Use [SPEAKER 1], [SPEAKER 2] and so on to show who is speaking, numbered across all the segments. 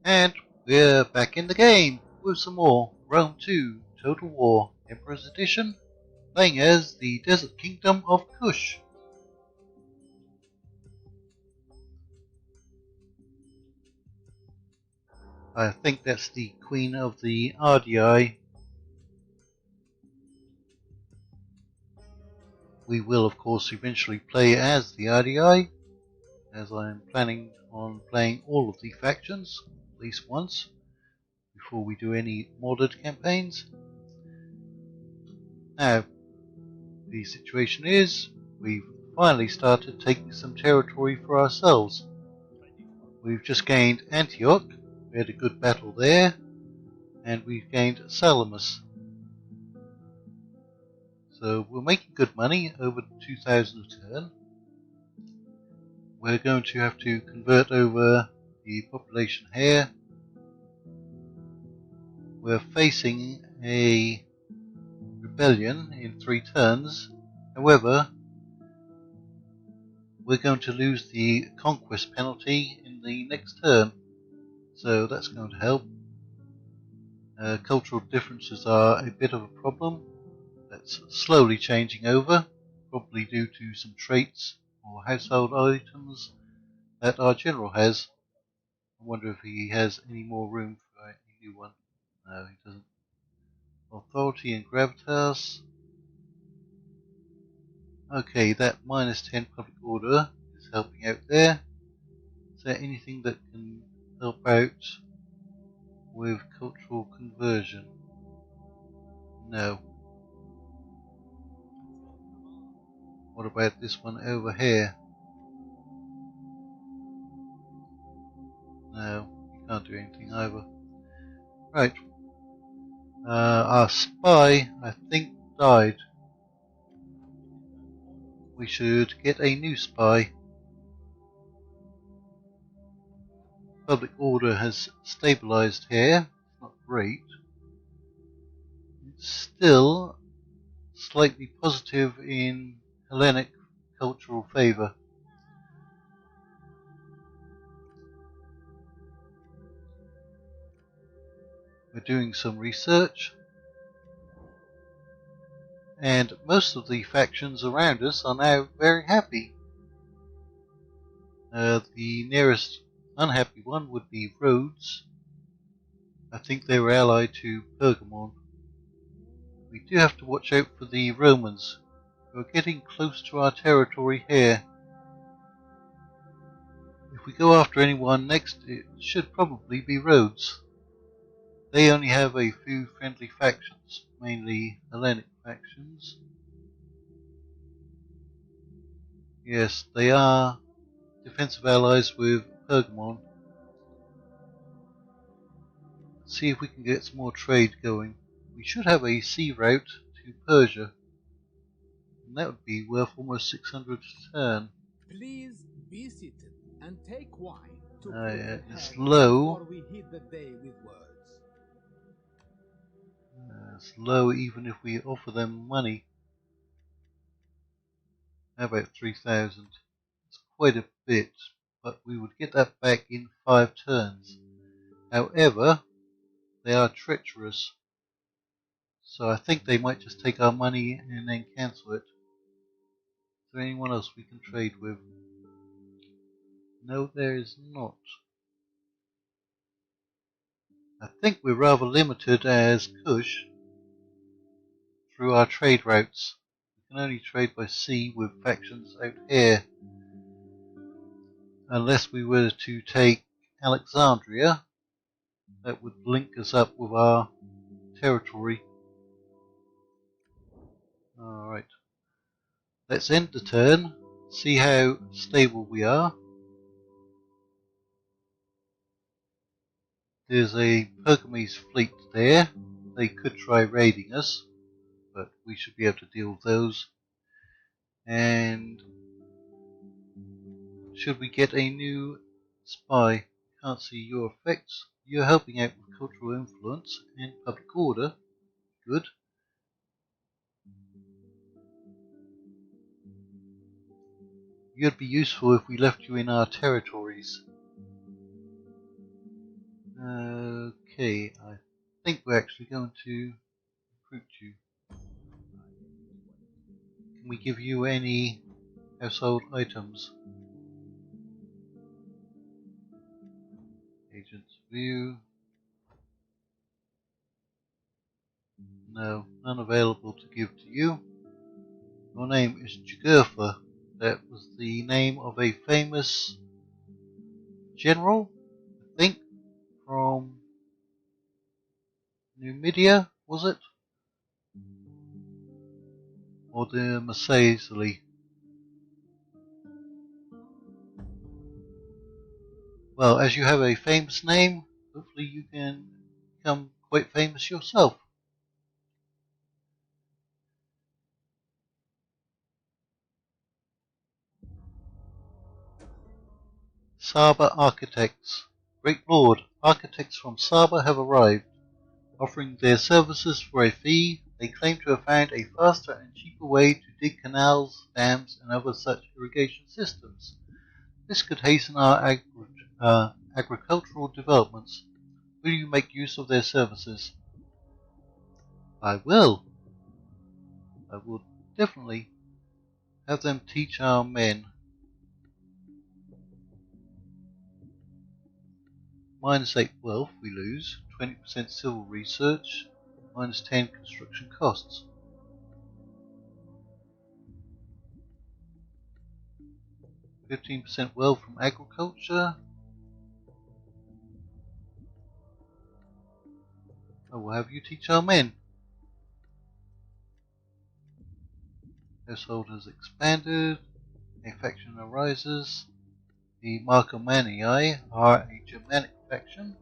[SPEAKER 1] And we're back in the game with some more Rome 2 Total War Emperor's Edition, playing as the Desert Kingdom of Kush. I think that's the Queen of the RDI. We will of course eventually play as the RDI, as I'm planning on playing all of the factions at least once before we do any modded campaigns. Now, the situation is we've finally started taking some territory for ourselves. We've just gained Antioch, we had a good battle there, and we've gained Salamis. So we're making good money, over 2,000 a turn. We're going to have to convert over the population here. We're facing a rebellion in 3 turns. However, we're going to lose the conquest penalty in the next turn, so that's going to help. Cultural differences are a bit of a problem. That's slowly changing over, probably due to some traits or household items that our general has. I wonder if he has any more room for a new one. No, he doesn't. Authority and gravitas. Okay, that -10 public order is helping out there. Is there anything that can help out with cultural conversion? No. What about this one over here? No, you can't do anything either. Right. Our spy, I think, died. We should get a new spy. Public order has stabilized here. It's not great. It's still slightly positive in Hellenic cultural favor. We're doing some research, and most of the factions around us are now very happy. The nearest unhappy one would be Rhodes. I think they were allied to Pergamon. We do have to watch out for the Romans, who are getting close to our territory here. If we go after anyone next, it should probably be Rhodes. They only have a few friendly factions, mainly Hellenic factions. Yes, they are defensive allies with Pergamon. Let's see if we can get some more trade going. We should have a sea route to Persia, and that would be worth almost 600 a turn.
[SPEAKER 2] Please be seated and take wine to
[SPEAKER 1] Yeah, it's low.
[SPEAKER 2] before we hit the day with words.
[SPEAKER 1] It's low even if we offer them money. How about 3,000? It's quite a bit, but we would get that back in 5 turns. However, they are treacherous, so I think they might just take our money and then cancel it. Is there anyone else we can trade with? No, there is not. I think we're rather limited as Kush through our trade routes. We can only trade by sea with factions out here. Unless we were to take Alexandria, that would link us up with our territory. Alright. Let's end the turn, see how stable we are. There's a Pergamese fleet there. They could try raiding us, but we should be able to deal with those. And should we get a new spy? Can't see your effects. You're helping out with cultural influence and public order. Good. You'd be useful if we left you in our territories. Okay, I think we're actually going to recruit you. Can we give you any household items? Agents view. No, none available to give to you. Your name is Jugurtha. That was the name of a famous general, I think, from Numidia, was it? Or the Massaili? Well, as you have a famous name, hopefully you can become quite famous yourself. Saba Architects. Great Lord, architects from Saba have arrived. Offering their services for a fee, they claim to have found a faster and cheaper way to dig canals, dams, and other such irrigation systems. This could hasten our agricultural developments. Will you make use of their services? I will. I will definitely have them teach our men. -8 wealth we lose, 20% civil research, -10 construction costs. 15% wealth from agriculture. I will have you teach our men. Household has expanded. A faction arises. The Marcomanni are a Germanic faction,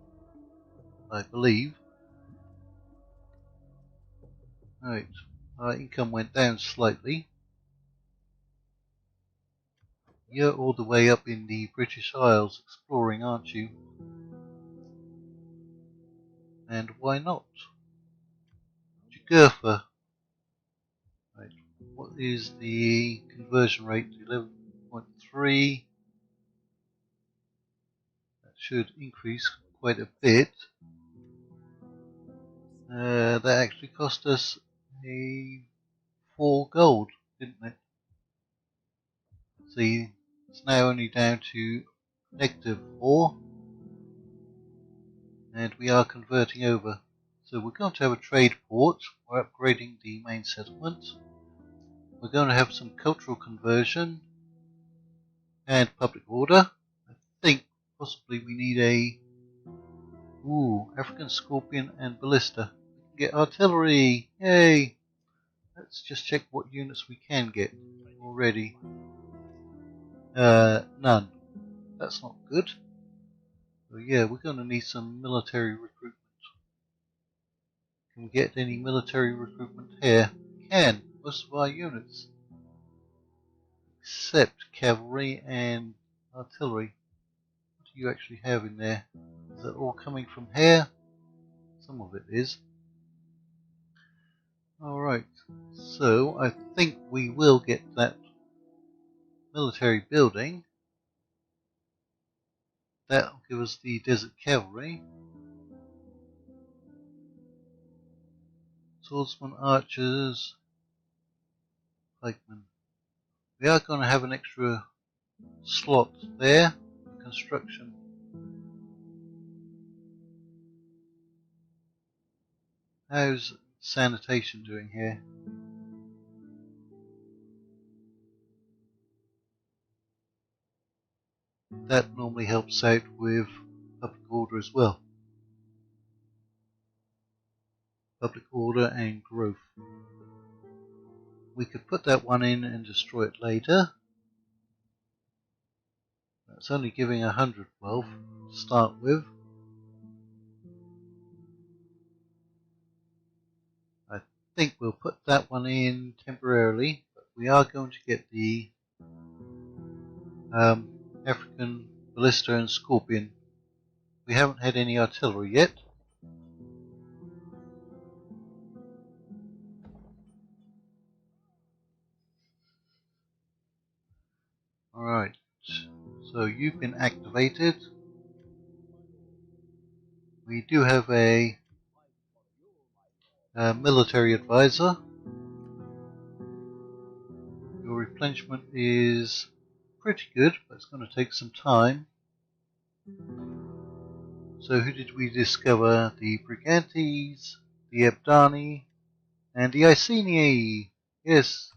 [SPEAKER 1] I believe. Right, our income went down slightly. You're all the way up in the British Isles exploring, aren't you? And why not? Jugurtha. Right, what is the conversion rate? 11.3. That should increase quite a bit. That actually cost us a 4 gold, didn't it? See, it's now only down to -4, and we are converting over. So we're going to have a trade port. We're upgrading the main settlement. We're going to have some cultural conversion and public order. I think possibly we need a African Scorpion and Ballista. We can get artillery. Yay! Let's just check what units we can get already. None. That's not good. So yeah, we're going to need some military recruitment. Can we get any military recruitment here? We can. Most of our units. Except cavalry and artillery. What do you actually have in there? Is that all coming from here? Some of it is. Alright, so I think we will get that military building. That'll give us the desert cavalry. Swordsmen, archers, pikemen. We are going to have an extra slot there for construction. How's sanitation doing here? That normally helps out with public order as well. Public order and growth. We could put that one in and destroy it later. That's only giving 100 wealth to start with. I think we'll put that one in temporarily, but we are going to get the African Ballista and Scorpion. We haven't had any artillery yet. Alright, so you've been activated. We do have a military advisor. Your replenishment is pretty good, but it's going to take some time. So who did we discover? The Brigantes, the Abdani, and the Iceni. Yes.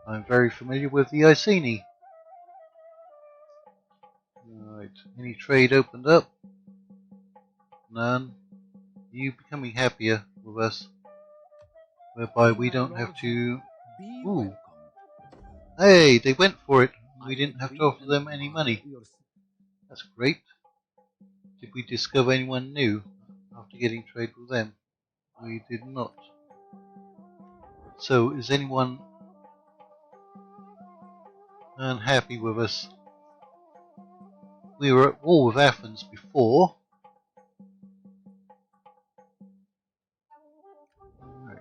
[SPEAKER 1] I'm very familiar with the Iceni. Right, any trade opened up? None. You becoming happier with us, whereby we don't have to...
[SPEAKER 2] Be
[SPEAKER 1] Ooh.
[SPEAKER 2] welcome.
[SPEAKER 1] Hey, they went for it.
[SPEAKER 2] I
[SPEAKER 1] We didn't have to
[SPEAKER 2] agree
[SPEAKER 1] offer them
[SPEAKER 2] and
[SPEAKER 1] any
[SPEAKER 2] honor
[SPEAKER 1] money.
[SPEAKER 2] your-
[SPEAKER 1] That's great. Did we discover anyone new after getting trade with them? We did not. So, is anyone unhappy with us? We were at war with Athens before. Right.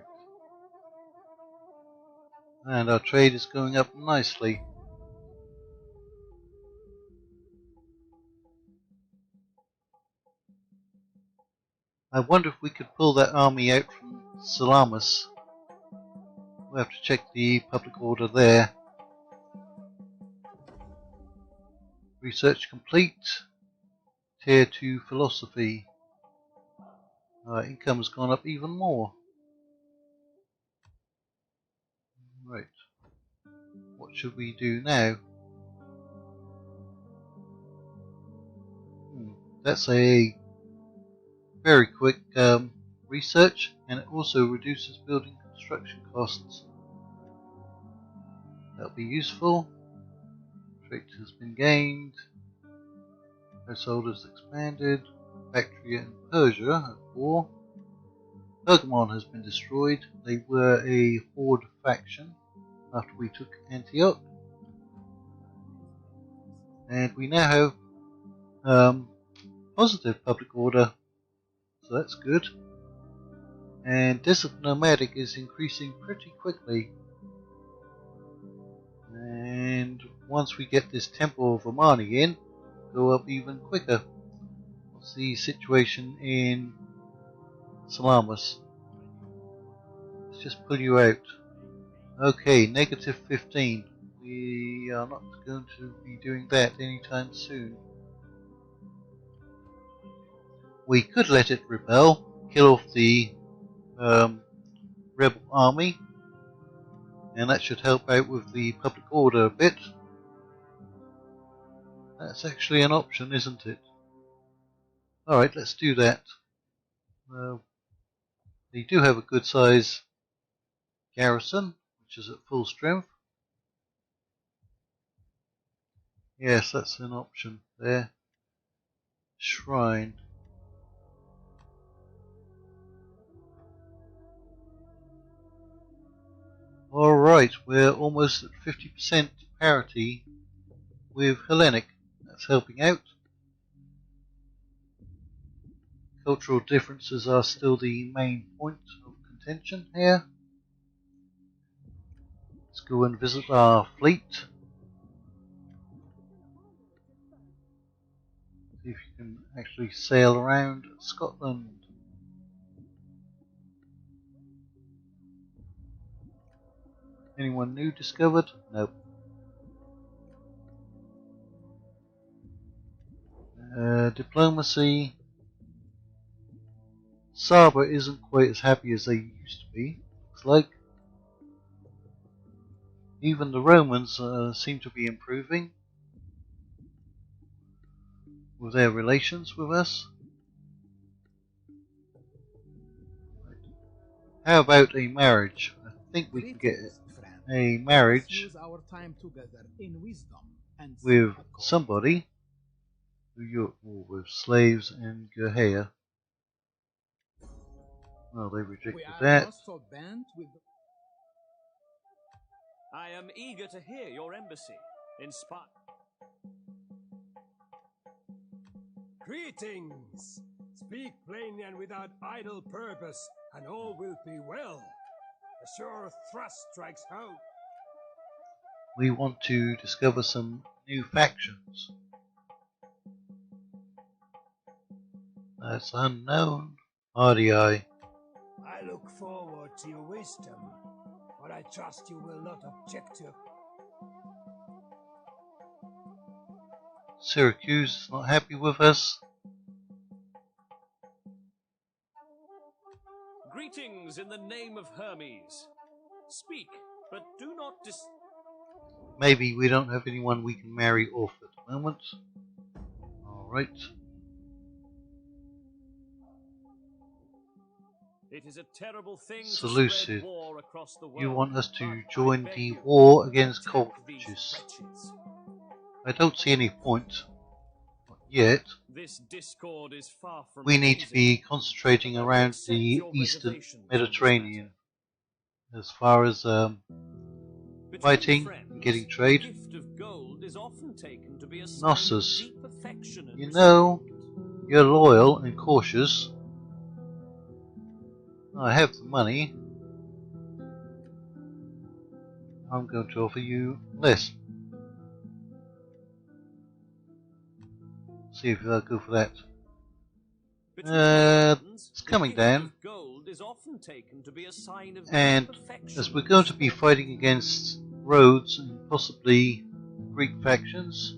[SPEAKER 1] And our trade is going up nicely. I wonder if we could pull that army out from Salamis. We'll have to check the public order there. Research complete. Tier 2 philosophy. Our income's gone up even more. Right. What should we do now? That's a very quick research, and it also reduces building construction costs. That'll be useful. Trait has been gained. Household has expanded. Bactria and Persia at war. Pergamon has been destroyed. They were a horde faction after we took Antioch. And we now have positive public order, so that's good. And Desert Nomadic is increasing pretty quickly. And once we get this Temple of Amani in, go up even quicker. What's the situation in Salamis? Let's just pull you out. Okay, negative 15. We are not going to be doing that anytime soon. We could let it rebel, kill off the rebel army, and that should help out with the public order a bit. That's actually an option, isn't it? Alright, let's do that. They do have a good size garrison, which is at full strength. Yes, that's an option there. Shrine. Alright, we're almost at 50% parity with Hellenic. That's helping out. Cultural differences are still the main point of contention here. Let's go and visit our fleet. See if you can actually sail around Scotland. Anyone new discovered? Nope. Diplomacy. Saba isn't quite as happy as they used to be, looks like. Even the Romans seem to be improving with their relations with us. How about a marriage? I think we can get a marriage
[SPEAKER 2] our time together in wisdom and
[SPEAKER 1] with somebody with slaves in Gahea. Well, they rejected that.
[SPEAKER 2] So bent with
[SPEAKER 3] I am eager to hear your embassy.
[SPEAKER 4] Greetings! Speak plainly and without idle purpose, and all will be well. A sure thrust strikes home.
[SPEAKER 1] We want to discover some new factions. That's unknown. RDI.
[SPEAKER 4] I look forward to your wisdom, but I trust you will not object to.
[SPEAKER 1] Syracuse is not happy with us.
[SPEAKER 3] Greetings in the name of Hermes. Speak, but do not
[SPEAKER 1] Maybe we don't have anyone we can marry off at the moment. Alright.
[SPEAKER 3] It is a terrible thing to
[SPEAKER 1] Seleucid.
[SPEAKER 3] spread war across the world.
[SPEAKER 1] You want us to
[SPEAKER 3] but
[SPEAKER 1] join
[SPEAKER 3] I beg
[SPEAKER 1] the
[SPEAKER 3] you,
[SPEAKER 1] war against
[SPEAKER 3] attack these
[SPEAKER 1] cultists.
[SPEAKER 3] wretches.
[SPEAKER 1] I don't see any point. Not yet.
[SPEAKER 3] This discord is far from
[SPEAKER 1] We need to
[SPEAKER 3] pleasing.
[SPEAKER 1] be concentrating
[SPEAKER 3] I will
[SPEAKER 1] around
[SPEAKER 3] accept
[SPEAKER 1] the
[SPEAKER 3] your
[SPEAKER 1] eastern
[SPEAKER 3] reservations on this
[SPEAKER 1] Mediterranean as far as
[SPEAKER 3] matter. Between
[SPEAKER 1] fighting
[SPEAKER 3] friends,
[SPEAKER 1] and getting
[SPEAKER 3] the
[SPEAKER 1] trade.
[SPEAKER 3] gift of gold is often taken to be a sign of
[SPEAKER 1] Knossos,
[SPEAKER 3] deep affection and
[SPEAKER 1] you know,
[SPEAKER 3] respect.
[SPEAKER 1] you're loyal and cautious. I have the money. I'm going to offer you less. See if I'll go for that.
[SPEAKER 3] Between friends,
[SPEAKER 1] It's
[SPEAKER 3] the
[SPEAKER 1] coming
[SPEAKER 3] gift
[SPEAKER 1] down.
[SPEAKER 3] of gold is often taken to be a sign of
[SPEAKER 1] And
[SPEAKER 3] deep affection
[SPEAKER 1] as we're
[SPEAKER 3] and
[SPEAKER 1] going to be
[SPEAKER 3] respect.
[SPEAKER 1] fighting against Rhodes and possibly Greek factions,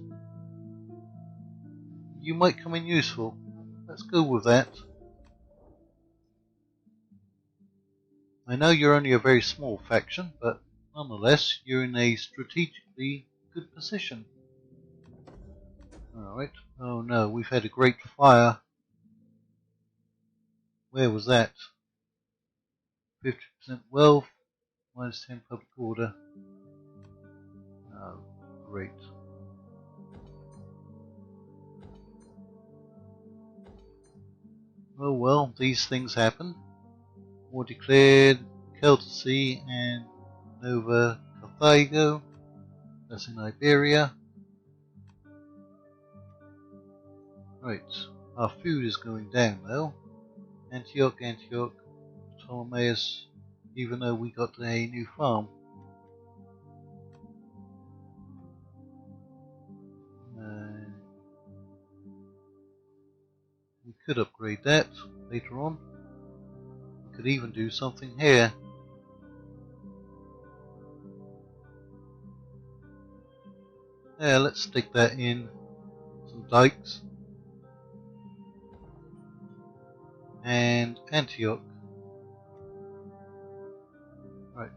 [SPEAKER 1] you might come in useful. Let's go with that. I know you're only a very small faction, but nonetheless, you're in a strategically good position. Alright. Oh no, we've had a great fire. Where was that? 50% wealth, minus 10 public order. Oh, great. Oh well, these things happen. War declared, Celticy and Nova Carthago. That's in Iberia. Right, our food is going down though. Antioch, Ptolemais, even though we got a new farm. We could upgrade that later on. We could even do something here. Yeah, let's stick that in some dikes. And Antioch. Right.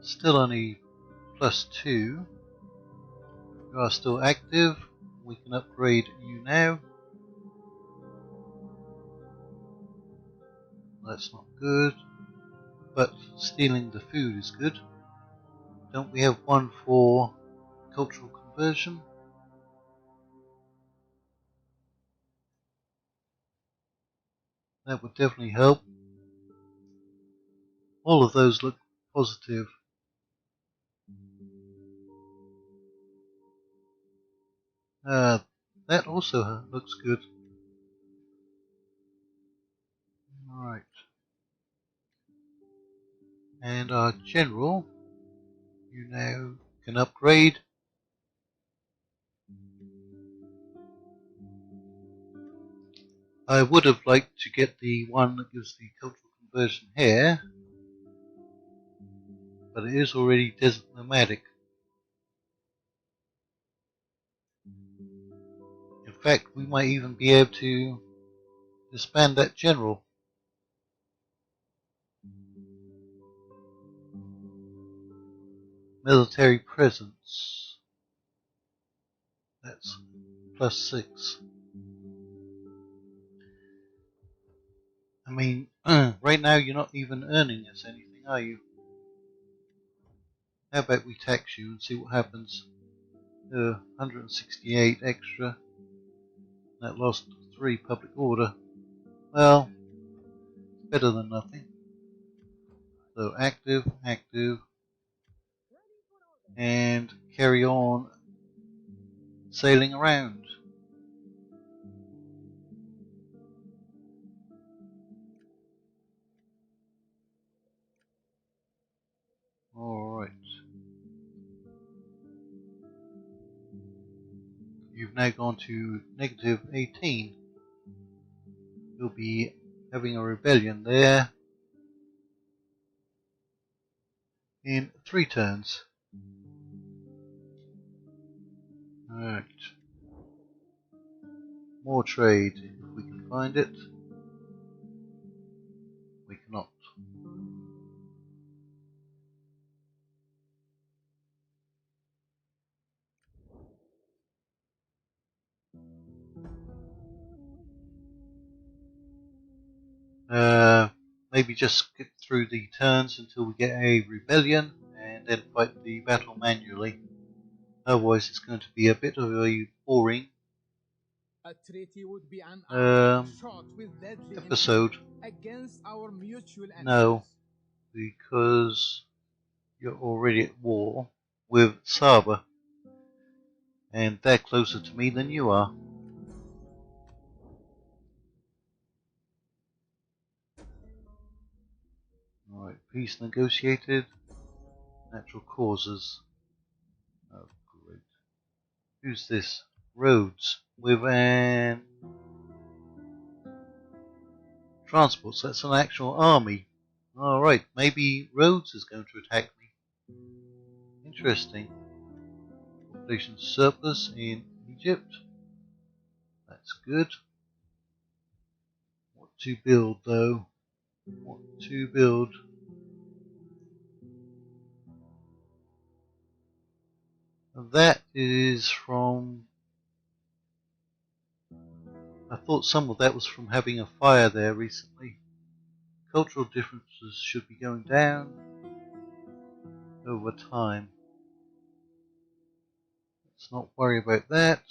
[SPEAKER 1] Still only +2. You are still active. We can upgrade you now. That's not good. But stealing the food is good. Don't we have one for cultural conversion? That would definitely help. All of those look positive. That also looks good. Alright. And our general, you now can upgrade. I would have liked to get the one that gives the cultural conversion here, but it is already desert nomadic. In fact, we might even be able to disband that general. Military presence. That's +6. I mean, right now you're not even earning us anything, are you? How about we tax you and see what happens? 168 extra. That lost 3 public order. Well, it's better than nothing. So active, and carry on sailing around. Alright. You've now gone to -18. we'll be having a rebellion there in 3 turns. Alright. More trade if we can find it. We cannot. Maybe just get through the turns until we get a rebellion and then fight the battle manually. Otherwise it's going to be a bit of a boring
[SPEAKER 2] A treaty would be an shot with deadly
[SPEAKER 1] episode.
[SPEAKER 2] Against our mutual enemies.
[SPEAKER 1] No, because you're already at war with Saba, and they're closer to me than you are. Alright, peace negotiated. Natural causes. Oh, great. Who's this? Rhodes with an transport, so that's an actual army. Alright, maybe Rhodes is going to attack me. Interesting. Population surplus in Egypt. That's good. What to build though? What to build? That is from... I thought some of that was from having a fire there recently. Cultural differences should be going down over time. Let's not worry about that.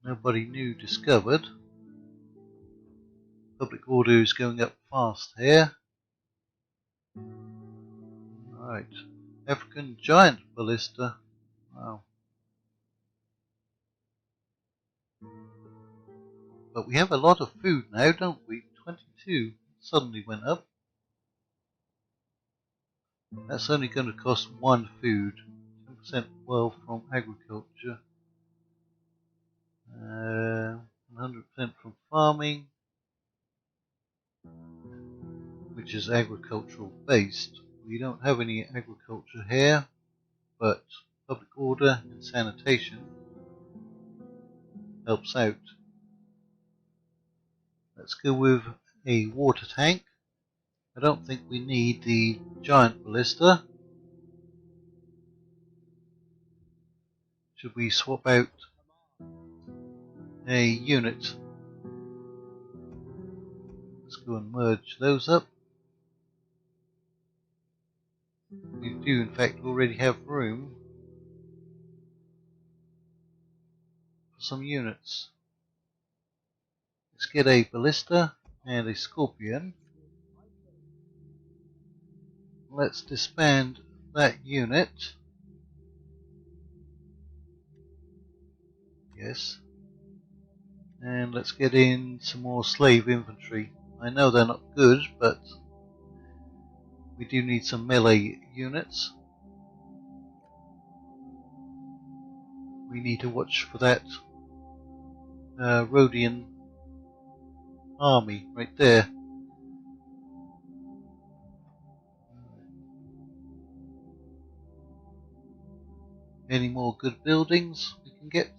[SPEAKER 1] Nobody new discovered. Public order is going up fast here. Right. African giant ballista. Wow. But we have a lot of food now, don't we? 22 suddenly went up. That's only going to cost 1 food. 10% wealth from agriculture. 100% from farming, which is agricultural based. We don't have any agriculture here, but public order and sanitation helps out. Let's go with a water tank. I don't think we need the giant ballista. Should we swap out a unit? Let's go and merge those up. We do in fact already have room for some units. Let's get a ballista and a scorpion. Let's disband that unit. Yes. And let's get in some more slave infantry. I know they're not good, but we do need some melee units. We need to watch for that Rhodian army right there. Any more good buildings we can get?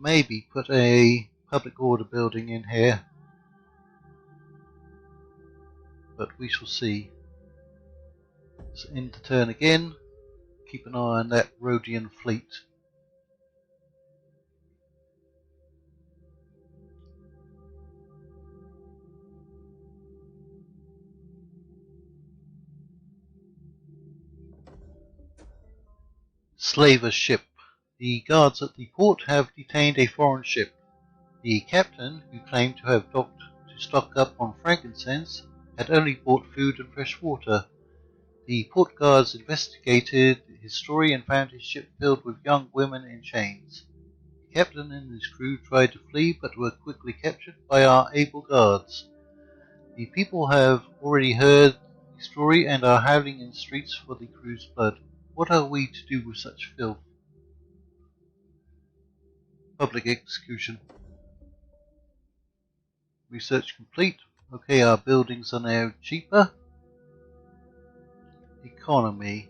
[SPEAKER 1] Maybe put a public order building in here. But we shall see. Let's end the turn again. Keep an eye on that Rhodian fleet. Slaver ship. The guards at the port have detained a foreign ship. The captain, who claimed to have docked to stock up on frankincense had only bought food and fresh water. The port guards investigated his story and found his ship filled with young women in chains. The captain and his crew tried to flee but were quickly captured by our able guards. The people have already heard the story and are howling in the streets for the crew's blood. What are we to do with such filth? Public execution. Research complete. Okay, our buildings are now cheaper. Economy.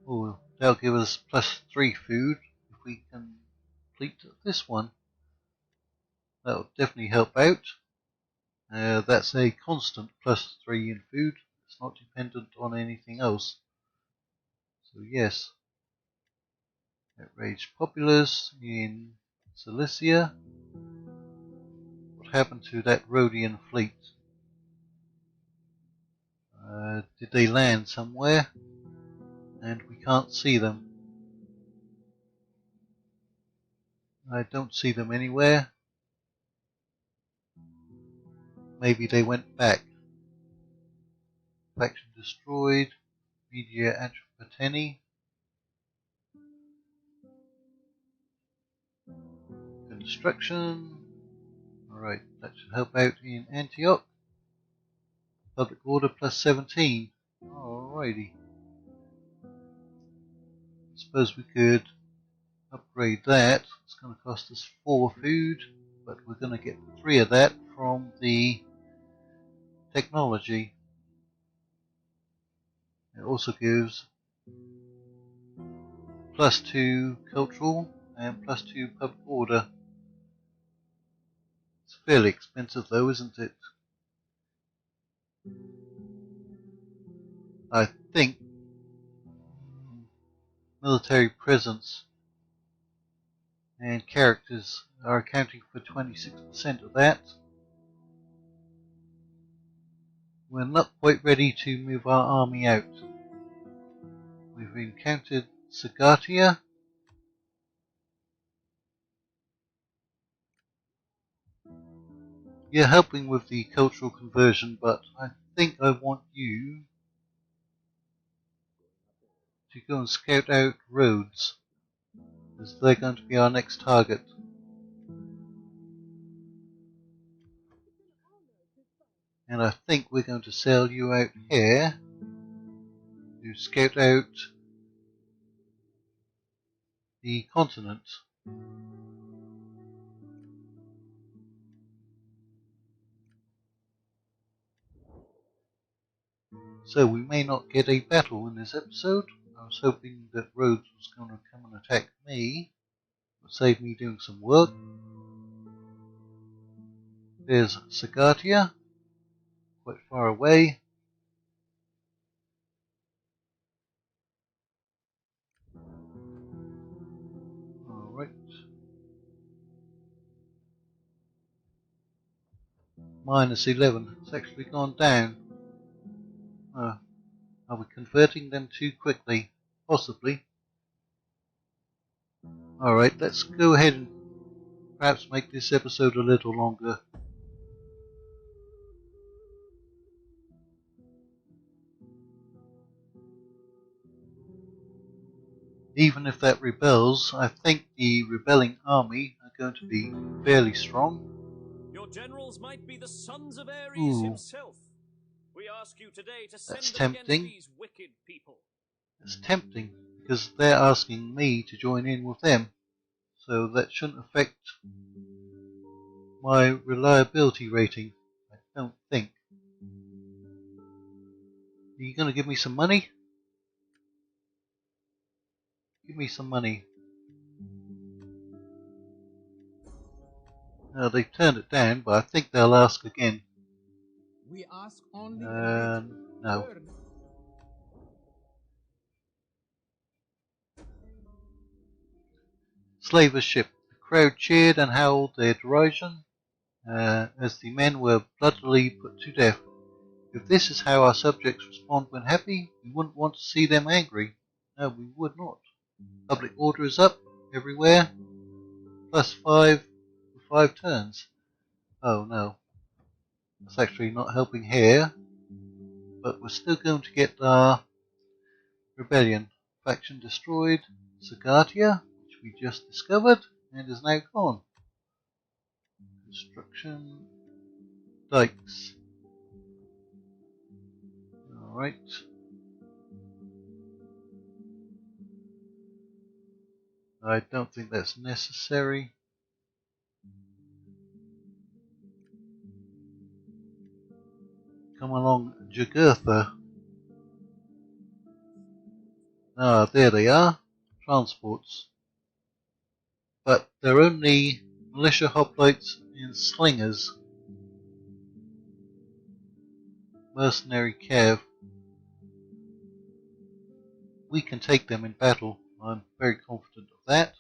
[SPEAKER 1] Oh, that'll give us +3 food if we can complete this one. That'll definitely help out. That's a constant +3 in food. It's not dependent on anything else. So yes. Outraged populace in Cilicia. What happened to that Rhodian fleet? Did they land somewhere? And we can't see them. I don't see them anywhere. Maybe they went back. Faction destroyed. Media Atropateni. Construction. Alright, that should help out in Antioch. Public order +17. Alrighty. Suppose we could upgrade that. It's going to cost us 4 food, but we're going to get 3 of that from the technology. It also gives +2 cultural and +2 public order. It's fairly expensive though, isn't it? I think military presence and characters are accounting for 26% of that. We're not quite ready to move our army out. We've encountered Sagatia. You're helping with the cultural conversion, but I think I want you to go and scout out roads, as they're going to be our next target. And I think we're going to sail you out here to scout out the continent. So we may not get a battle in this episode. I was hoping that Rhodes was going to come and attack me. It would save me doing some work. There's Sagatia, quite far away. Alright. -11. It's actually gone down. Are we converting them too quickly? Possibly. Alright, let's go ahead and perhaps make this episode a little longer. Even if that rebels, I think the rebelling army are going to be fairly strong.
[SPEAKER 3] Your generals might be the sons of Ares himself. We ask you today to send them against these wicked people.
[SPEAKER 1] It's tempting, because they're asking me to join in with them. So that shouldn't affect my reliability rating, I don't think. Are you going to give me some money? Give me some money. They've turned it down, but I think they'll ask again.
[SPEAKER 2] We ask only
[SPEAKER 1] no. Slaver ship. The crowd cheered and howled their derision as the men were bloodily put to death. If this is how our subjects respond when happy, we wouldn't want to see them angry. No, we would not. Public order is up everywhere. +5 for 5 turns. Oh no, that's actually not helping here, but we're still going to get our rebellion. Faction destroyed, Sagatia, which we just discovered, and is now gone. Construction, dikes. Alright. I don't think that's necessary. Come along, Jugurtha. Ah, there they are. Transports. But they're only militia hoplites and slingers. Mercenary cav. We can take them in battle. I'm very confident of that.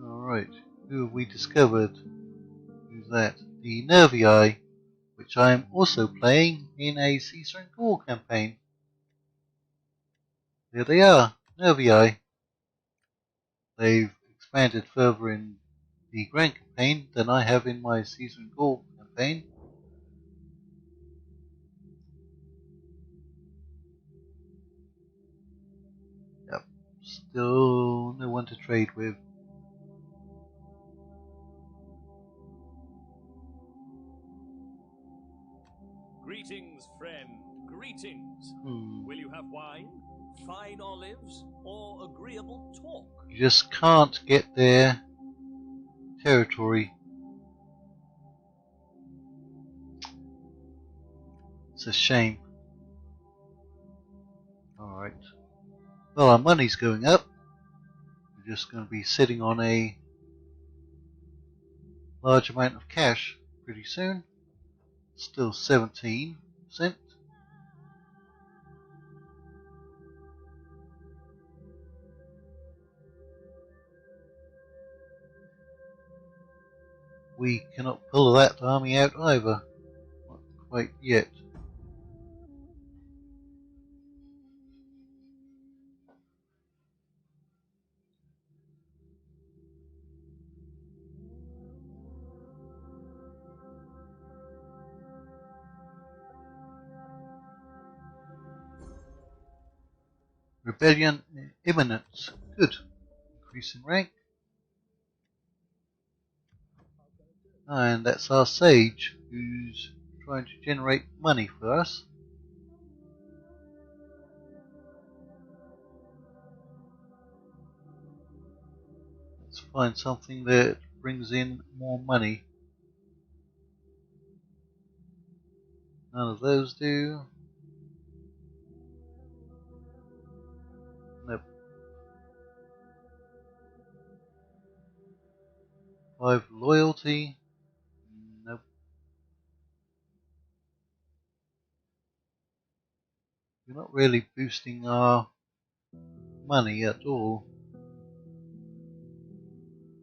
[SPEAKER 1] Alright, who have we discovered? Who's that? The Nervii, which I am also playing in a Caesar and Gaul campaign. There they are, Nervii. They've expanded further in the Grand campaign than I have in my Caesar and Gaul campaign. Yep, still no one to trade with.
[SPEAKER 3] Greetings, friend. Greetings. Will you have wine, fine olives, or agreeable talk?
[SPEAKER 1] You just can't get their territory. It's a shame. Alright. Well, our money's going up. We're just going to be sitting on a large amount of cash pretty soon. Still 17%. We cannot pull that army out either. Not quite yet. Rebellion imminent. Good. Increase in rank. And that's our sage, who's trying to generate money for us. Let's find something that brings in more money. None of those do. Nope. 5 loyalty. Nope. We're not really boosting our money at all.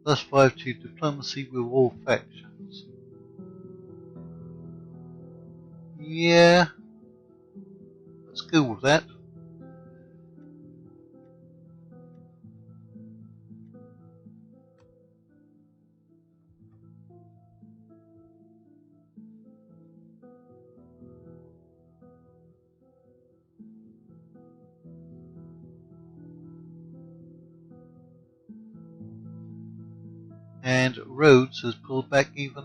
[SPEAKER 1] +5 to diplomacy with all factions. Yeah, let's go with that. And Rhodes has pulled back even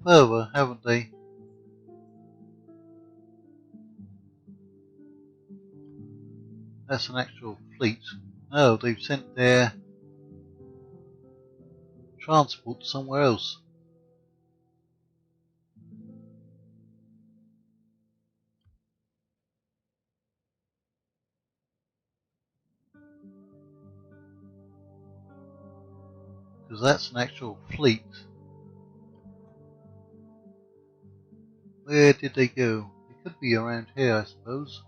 [SPEAKER 1] further, haven't they? That's an actual fleet. No, they've sent their transport somewhere else. Because that's an actual fleet. Where did they go? They could be around here, I suppose.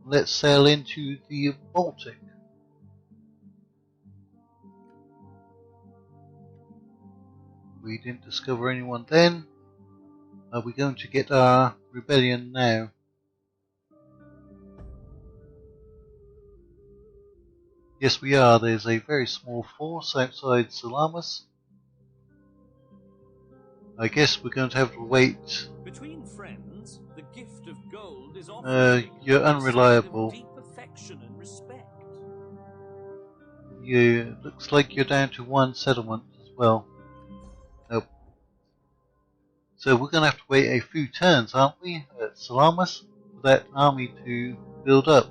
[SPEAKER 1] Let's sail into the Baltic. We didn't discover anyone then. Are we going to get our rebellion now? Yes, we are. There's a very small force outside Salamis. I guess we're going to have to wait.
[SPEAKER 3] Between friends, the gift of gold is often
[SPEAKER 1] You're unreliable.
[SPEAKER 3] deep affection and respect.
[SPEAKER 1] Looks like you're down to one settlement as well. Nope. So we're going to have to wait a few turns, aren't we, at Salamis, for that army to build up.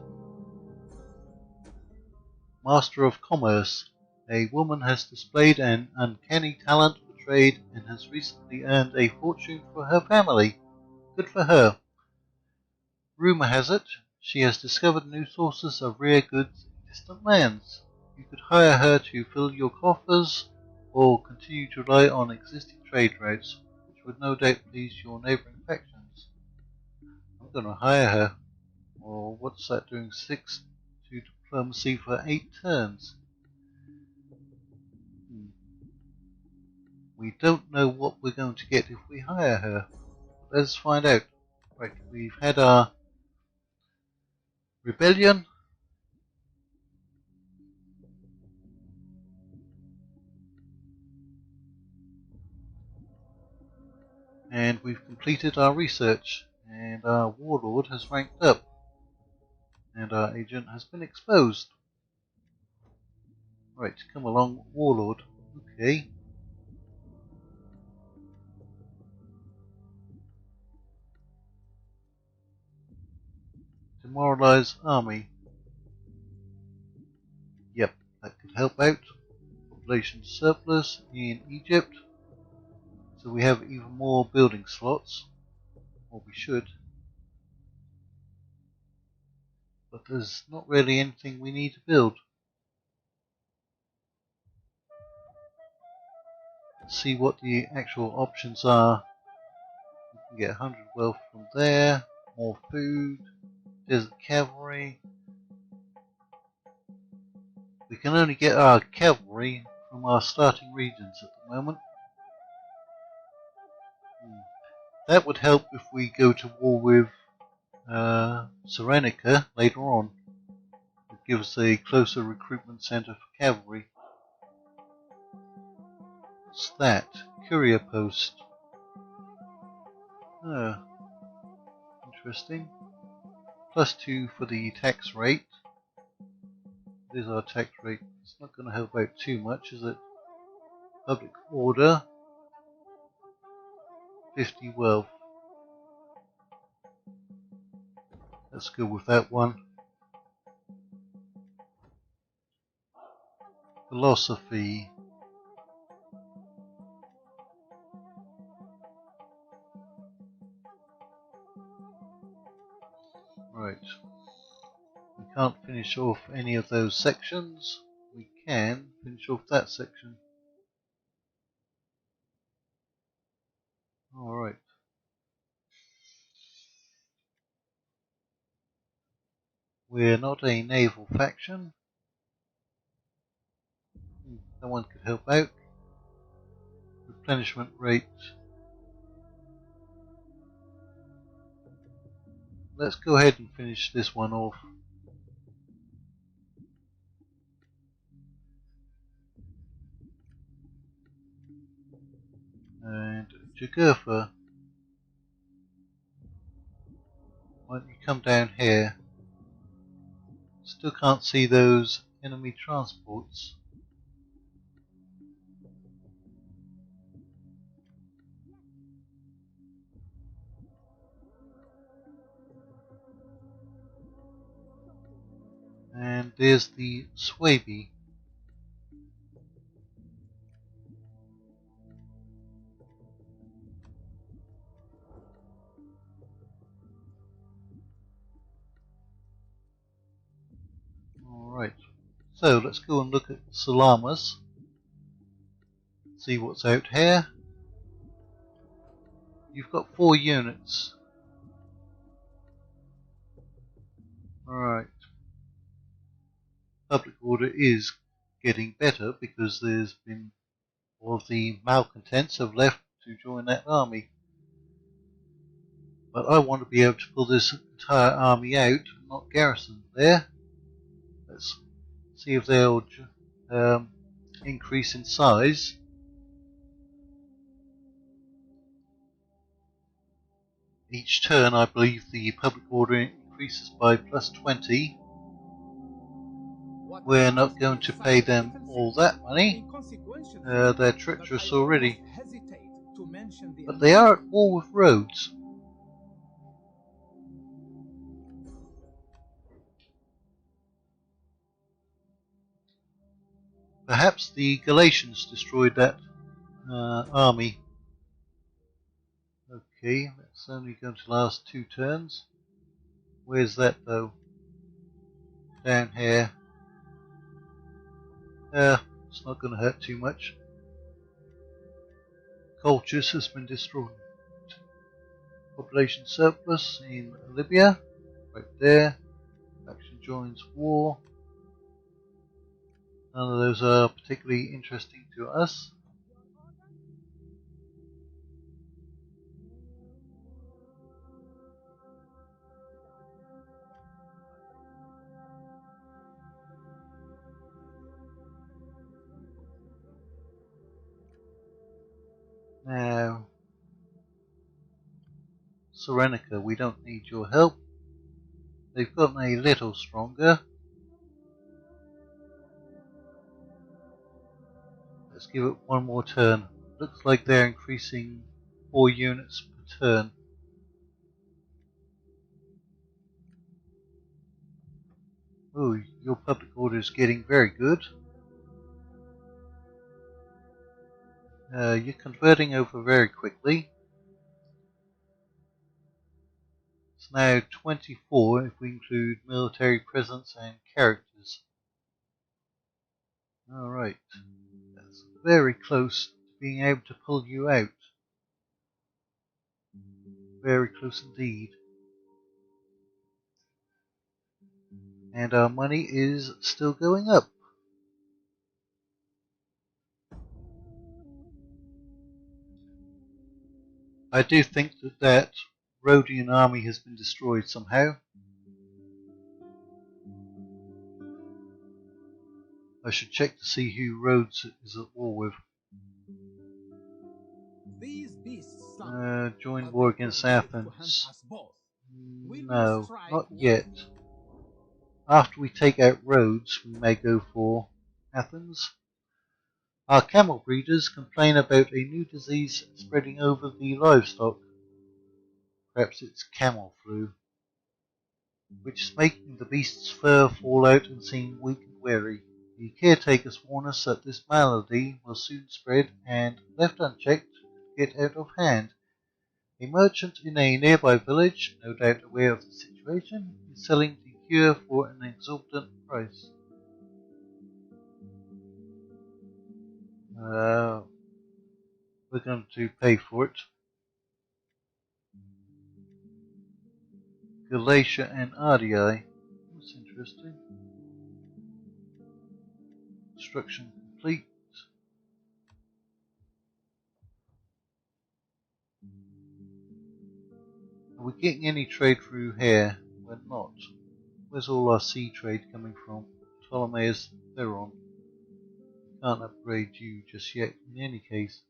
[SPEAKER 1] Master of Commerce. A woman has displayed an uncanny talent for trade and has recently earned a fortune for her family. Good for her. Rumor has it, she has discovered new sources of rare goods in distant lands. You could hire her to fill your coffers, or continue to rely on existing trade routes, which would no doubt please your neighbouring factions. I'm going to hire her. Or what's that doing? 6 to diplomacy for 8 turns. We don't know what we're going to get if we hire her. But let's find out. Right, we've had our rebellion. And we've completed our research. And our warlord has ranked up. And our agent has been exposed. Right, come along, warlord. Okay. Demoralize army. Yep, that could help out. Population surplus in Egypt. So we have even more building slots. Or we should. But there's not really anything we need to build. Let's see what the actual options are. We can get 100 wealth from there. More food. Desert cavalry. We can only get our cavalry from our starting regions at the moment. That would help if we go to war with Serenica later on. It gives us a closer recruitment center for cavalry. What's that? Courier post. Interesting. +2 for the tax rate. What is our tax rate? It's not going to help out too much, is it? Public order. 50 wealth. Let's go with that one. Philosophy. Right. We can't finish off any of those sections. We can finish off that section. Alright. We're not a naval faction. Someone could help out. Replenishment rate. Let's go ahead and finish this one off. And Jugurtha, why don't you come down here? Still can't see those enemy transports. And there's the Swaby. Alright, so let's go and look at Salamis. See what's out here. You've got 4 units. Alright. Public order is getting better because there's been All of the malcontents have left to join that army. But I want to be able to pull this entire army out and not garrison there. Let's see if they'll increase in size. Each turn, I believe the public order increases by plus 20. We're not going to pay them all that money. They're treacherous already. But they are at war with Rhodes. Perhaps the Galatians destroyed that army. Okay, that's only going to last 2 turns. Where's that though? Down here. It's not going to hurt too much. Colchis has been destroyed. Population surplus in Libya. Right there. Faction joins war. None of those are particularly interesting to us. Now, Serenica, we don't need your help. They've gotten a little stronger. Let's give it one more turn. Looks like they're increasing 4 units per turn. Oh, your public order is getting very good. You're converting over very quickly. It's now 24 if we include military presence and characters. Alright, that's very close to being able to pull you out. Very close indeed. And our money is still going up. I do think that Rhodian army has been destroyed somehow. I should check to see who Rhodes is at war with. Join war against Athens. No, not yet. After we take out Rhodes, we may go for Athens. Our camel breeders complain about a new disease spreading over the livestock. Perhaps it's camel flu, which is making the beast's fur fall out and seem weak and weary. The caretakers warn us that this malady will soon spread and, left unchecked, get out of hand. A merchant in a nearby village, no doubt aware of the situation, is selling the cure for an exorbitant price. We're going to pay for it. Galatia and Ardii. That's interesting. Construction complete. Are we getting any trade through here? We're not. Where's all our sea trade coming from? Ptolemais Theron. Can't upgrade you just yet in any case.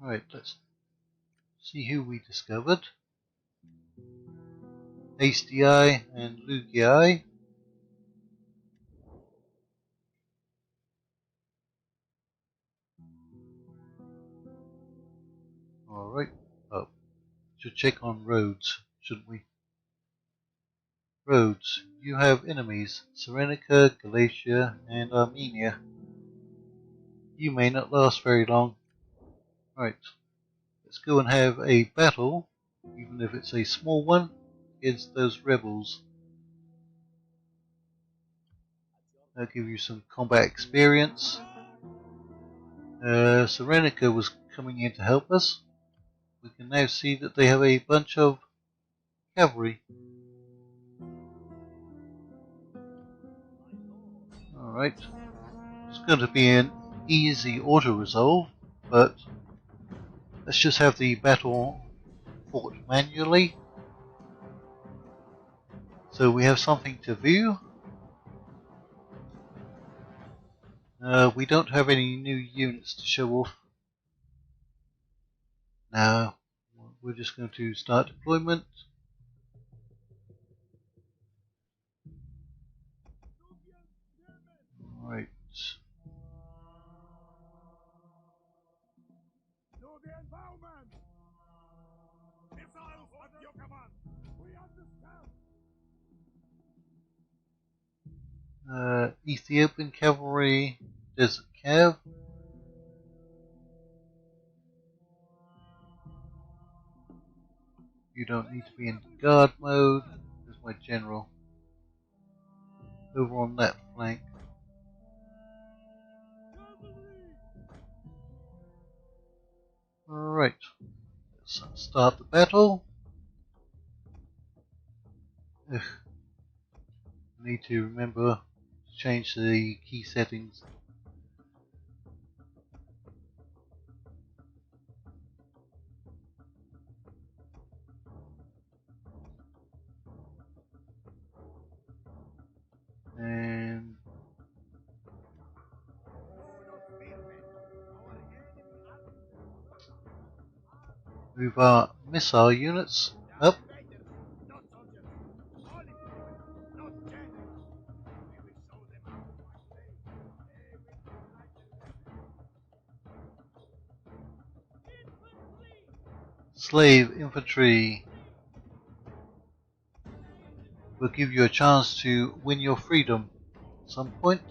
[SPEAKER 1] Right, let's see who we discovered. Hastii and Lugii. Alright. Oh, should check on Rhodes, shouldn't we? Rhodes, you have enemies, Serenica, Galatia, and Armenia. You may not last very long. Right, let's go and have a battle, even if it's a small one, against those rebels. That'll give you some combat experience. Serenica was coming in to help us. We can now see that they have a bunch of cavalry. Alright, it's going to be an easy auto-resolve, but let's just have the battle fought manually, so we have something to view. We don't have any new units to show off. Now, we're just going to start deployment. Alright. Ethiopian cavalry, desert cav. You don't need to be in guard mode. There's my general over on that flank. Alright, let's start the battle. I need to remember to change the key settings. And move our missile units up. Slave infantry will give you a chance to win your freedom at some point.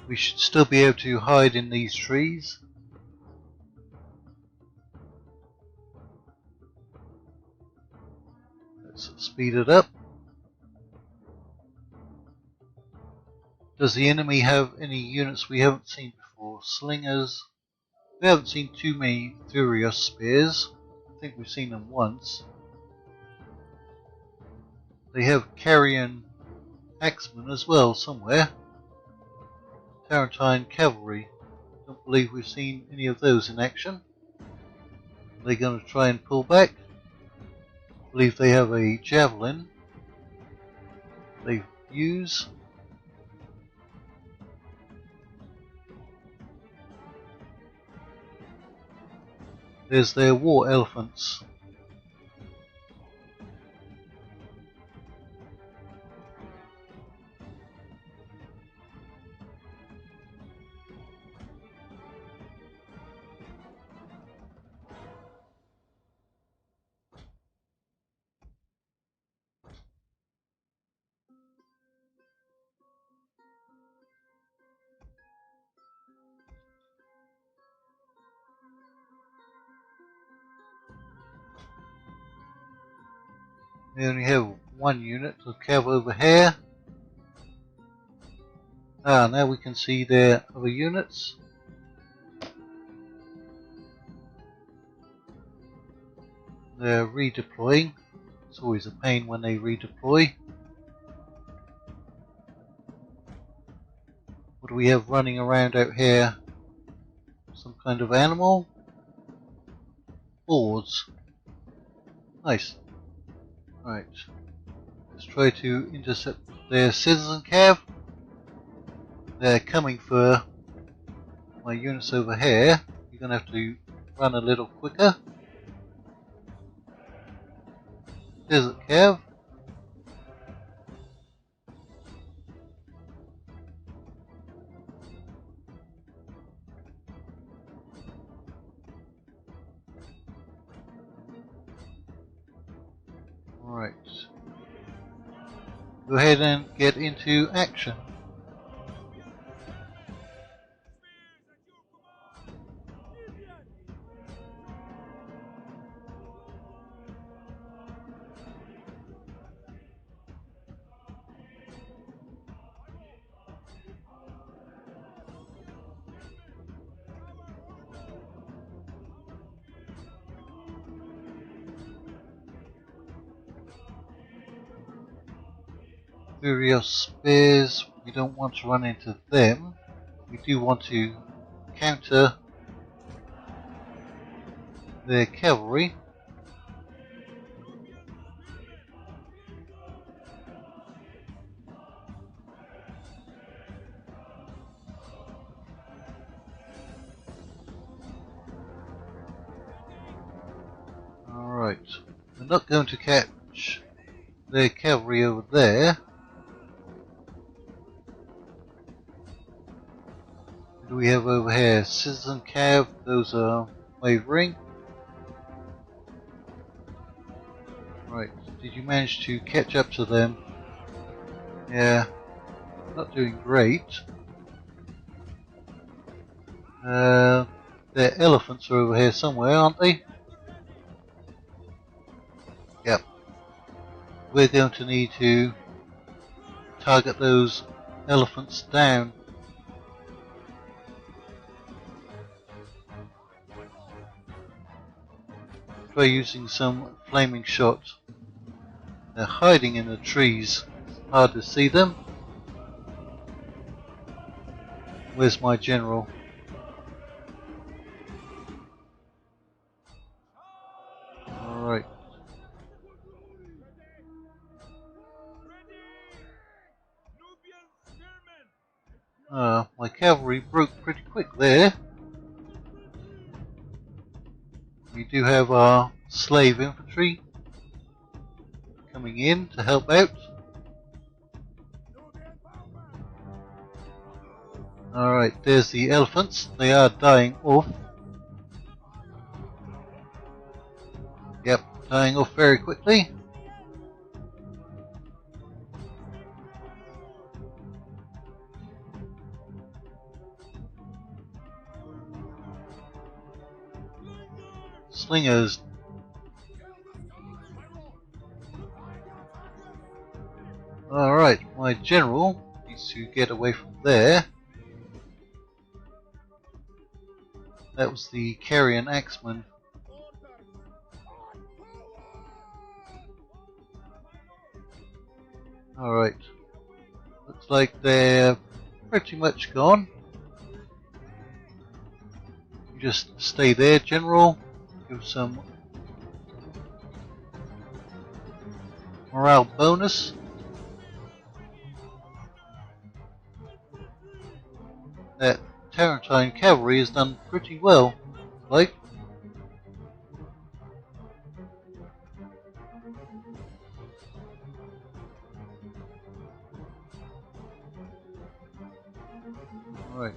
[SPEAKER 1] We should still be able to hide in these trees. Let's speed it up. Does the enemy have any units we haven't seen before? Slingers. We haven't seen too many Furious Spears. I think we've seen them once. They have Carrion Axemen as well somewhere. Tarentine Cavalry. Don't believe we've seen any of those in action. Are they going to try and pull back? I believe they have a Javelin they use. There's their war elephants. We only have one unit of cav over here. Now we can see their other units. They're redeploying. It's always a pain when they redeploy. What do we have running around out here? Some kind of animal? Boards. Nice. Right. Let's try to intercept their citizen cav. They're coming for my units over here. You're going to have to run a little quicker. Desert cav. Alright. Go ahead and get into action. Various spears, we don't want to run into them. We do want to counter their cavalry. Alright, we're not going to catch their cavalry over there. What do we have over here? Citizen Cav, those are wavering. Right, did you manage to catch up to them? Yeah, not doing great. Their elephants are over here somewhere, aren't they? Yep. We're going to need to target those elephants down. Try using some flaming shot. They're hiding in the trees. It's hard to see them. Where's my general? Alright. My cavalry broke pretty quick there. We do have our slave infantry coming in to help out. Alright, there's the elephants. They are dying off. Yep, dying off very quickly. Slingers. Alright, my general needs to get away from there. That was the Carrion Axeman. Alright, looks like they're pretty much gone. You just stay there, General. Give some morale bonus. That Tarentine cavalry has done pretty well, like. Right.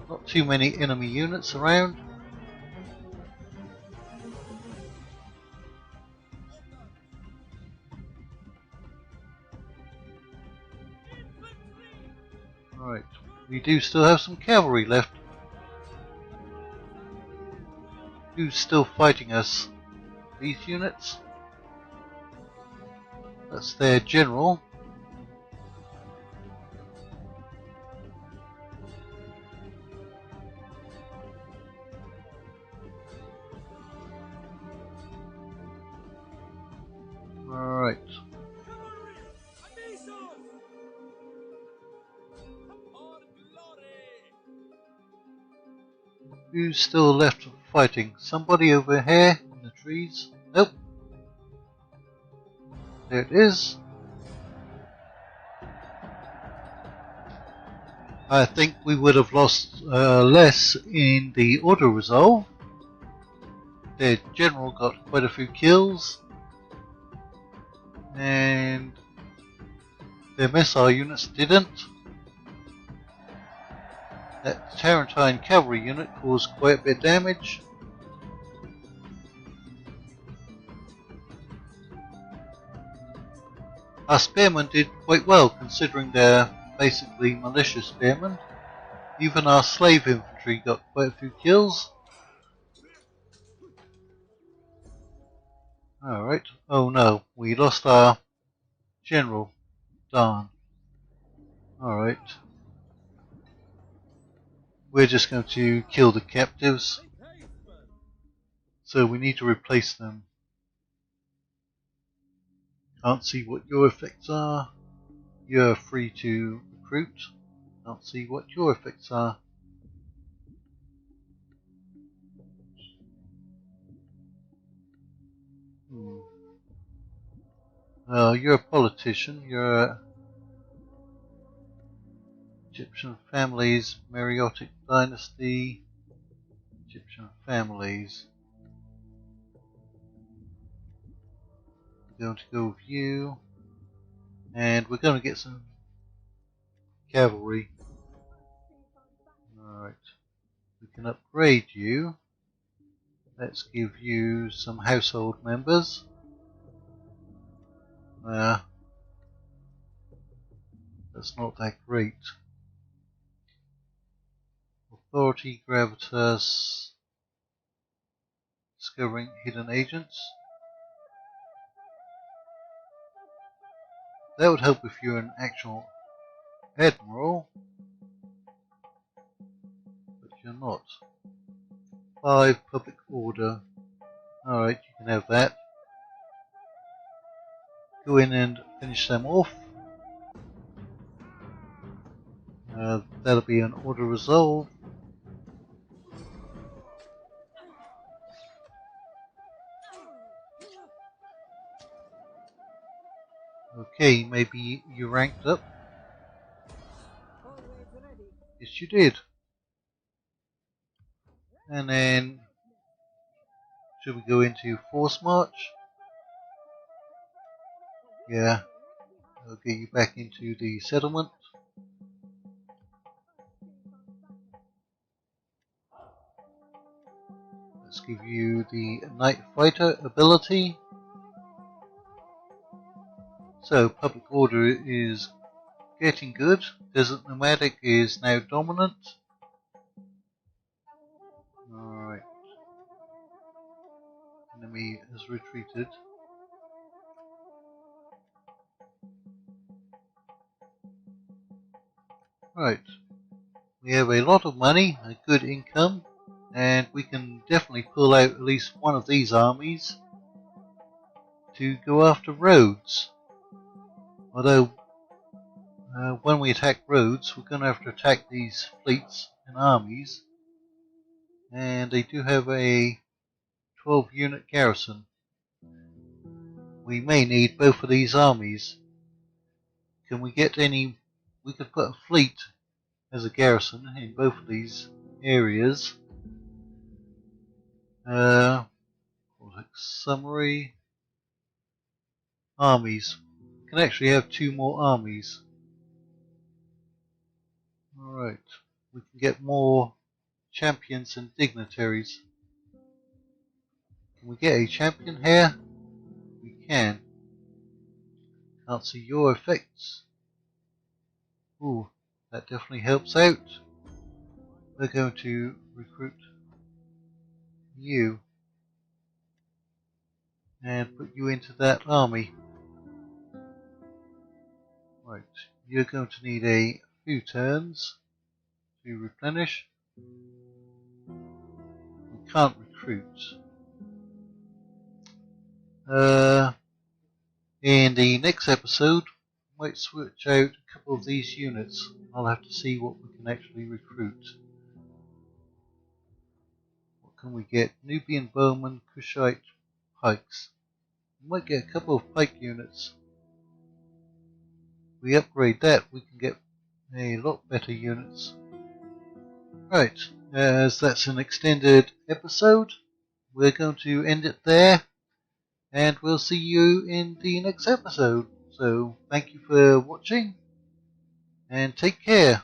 [SPEAKER 1] Not too many enemy units around. Right. We do still have some cavalry left. Who's still fighting us? These units? That's their general. Alright. Who's still left fighting? Somebody over here in the trees? Nope. There it is. I think we would have lost less in the auto resolve. Their general got quite a few kills. And their missile units didn't. That Tarentine cavalry unit caused quite a bit of damage. Our spearmen did quite well considering they're basically militia spearmen. Even our slave infantry got quite a few kills. Alright. Oh no, we lost our general. Darn. Alright. We're just going to kill the captives. So we need to replace them. Can't see what your effects are. You're free to recruit. Can't see what your effects are. You're a politician. You're a Egyptian families, Meriotic dynasty. Egyptian families. We're going to go with you. And we're going to get some cavalry. Alright. We can upgrade you. Let's give you some household members. That's not that great. Authority, gravitas, discovering hidden agents. That would help if you're an actual admiral, but you're not. 5, public order. Alright, you can have that. Go in and finish them off. That'll be an order resolve. Okay, maybe you ranked up. Yes, you did. And then, should we go into force march? Yeah, I'll get you back into the settlement. Let's give you the Night Fighter ability. So, public order is getting good. Desert Nomadic is now dominant. Alright. Enemy has retreated. Right. We have a lot of money, a good income, and we can definitely pull out at least one of these armies to go after Rhodes. Although, when we attack Rhodes, we're going to have to attack these fleets and armies, and they do have a 12-unit garrison. We may need both of these armies. Can we get any? We could put a fleet as a garrison in both of these areas. Summary. Armies. We can actually have 2 more armies. Alright. We can get more champions and dignitaries. Can we get a champion here? We can. Can't see your effects. Ooh, that definitely helps out. We're going to recruit you and put you into that army. Right, you're going to need a few turns to replenish. We can't recruit. In the next episode, we might switch out a couple of these units. I'll have to see what we can actually recruit. What can we get? Nubian Bowmen, Kushite Pikes. We might get a couple of pike units. If we upgrade that, we can get a lot better units. Right, as that's an extended episode, we're going to end it there, and we'll see you in the next episode. So, thank you for watching, and take care.